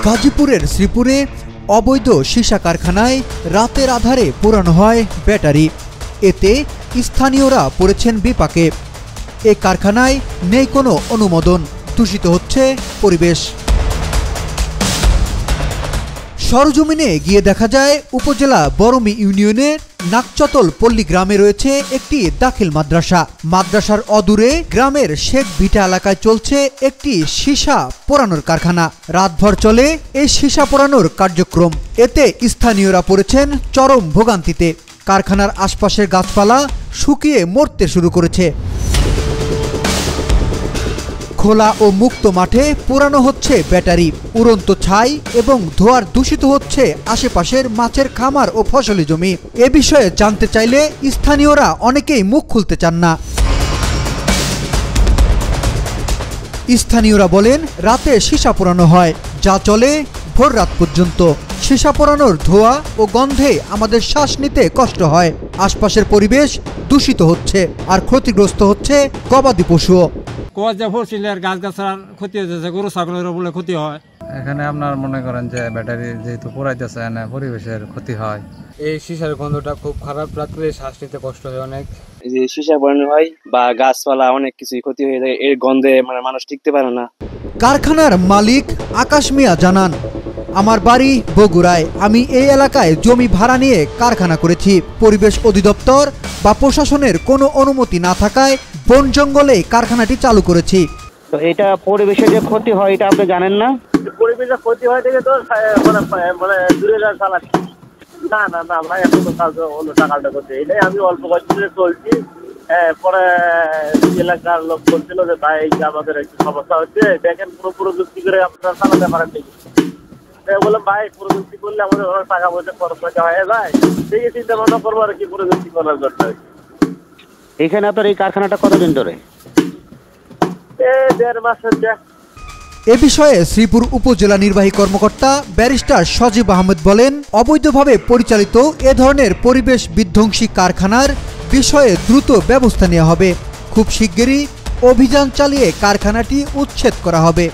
গাজীপুরের শ্রীপুরে অবৈধ সীসা কারখানায় রাতের আধারে পোড়ানো হয় ব্যাটারি। এতে স্থানীয়রা পড়েছেন বিপাকে। এ কারখানায় নেই কোনো অনুমোদন, দূষিত হচ্ছে পরিবেশ। সরজমিনে গিয়ে দেখা যায় উপজেলা বরমী ইউনিয়নের নাকচতল পল্লী গ্রামে রয়েছে একটি দাখিল মাদ্রাসা। মাদ্রাসার অদূরে গ্রামের শেখ ভিটা এলাকায় চলছে একটি সীসা পোড়ানোর কারখানা। রাতভর চলে এই সীসা পোড়ানোর কার্যক্রম। এতে স্থানীয়রা পড়েছেন চরম ভোগান্তিতে। কারখানার আশপাশের গাছপালা শুকিয়ে মরতে শুরু করেছে। খোলা ও মুক্ত মাঠে পোড়ানো হচ্ছে ব্যাটারি। উড়ন্ত ছাই এবং ধোঁয়ার দূষিত হচ্ছে আশেপাশের মাছের খামার ও ফসলি জমি। এ বিষয়ে জানতে চাইলে স্থানীয়রা অনেকেই মুখ খুলতে চান না। স্থানীয়রা বলেন, রাতে সীসা পোড়ানো হয়, যা চলে ভোর রাত পর্যন্ত। সীসা পোড়ানোর ধোঁয়া ও গন্ধে আমাদের শ্বাস নিতে কষ্ট হয়। আশপাশের পরিবেশ দূষিত হচ্ছে আর ক্ষতিগ্রস্ত হচ্ছে গবাদি পশুও। গাছ-গাছার ক্ষতি হচ্ছে, গরু ছাগলের বলে ক্ষতি হয়। এখানে আপনার মনে করেন যে ব্যাটারি যেহেতু পোড়াইতেছে, পরিবেশের ক্ষতি হয়। এই সীসার গন্ধটা খুব খারাপ, রাত্রে শ্বাস নিতে কষ্ট হয় অনেক। এই যে সীসা পোড়ানো হয় বা গাছপালা অনেক কিছুই ক্ষতি হয়ে যায়, এর গন্ধে মানুষ টিকতে পারে না। কারখানার মালিক আকাশ মিয়া জানান, আমার বাড়ি বগুড়ায়। আমি এই এলাকায় জমি ভাড়া নিয়ে কারখানা করেছি। পরিবেশ অধিদপ্তর বা প্রশাসনের কোনো অনুমতি না থাকায় বন জঙ্গলে কারখানাটি চালু করেছি। তো এটা পরিবেশের যে ক্ষতি হয় এটা আপনি জানেন না? পরিবেশের ক্ষতি হয় দেখে তো দূরে চালাচ্ছি। না না না ভাই, এখন তো কাজ অন্য টাকাটা করছে। এটাই আমি অল্প কয়েকদিনে চলছি। পরে এলাকার লোক বলছিল যে ভাই আমাদের একটু সমস্যা হচ্ছে, দেখেন পুরো প্রযুক্তি করে আপনারা চালাতে পারেন নাকি। বললাম ভাই, প্রযুক্তি করলে আমাদের টাকা পয়সা খরচ করতে হয়ে যায়, সেই চিন্তা ভাবনা করবো আর কি প্রযুক্তি করার জন্য। এখানে আপনার এই কারখানাটা কতদিন ধরে? 1.5 মাস হচ্ছে। এ বিষয়ে শ্রীপুর উপজেলা নির্বাহী কর্মকর্তা ব্যারিস্টার সজীব আহমেদ বলেন, অবৈধভাবে পরিচালিত এ ধরনের পরিবেশ বিধ্বংসী কারখানার বিষয়ে দ্রুত ব্যবস্থা নেওয়া হবে। খুব শিগগিরই অভিযান চালিয়ে কারখানাটি উচ্ছেদ করা হবে।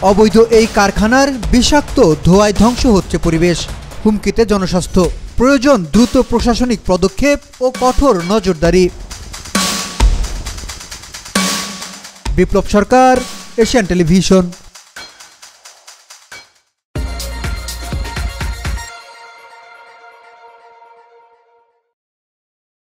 অবৈধ এই কারখানার বিষাক্ত ধোঁয়ায় ধ্বংস হচ্ছে পরিবেশ, হুমকিতে জনস্বাস্থ্য। প্রয়োজন দ্রুত প্রশাসনিক পদক্ষেপ ও কঠোর নজরদারি। বিপ্লব সরকার, এশিয়ান টেলিভিশন।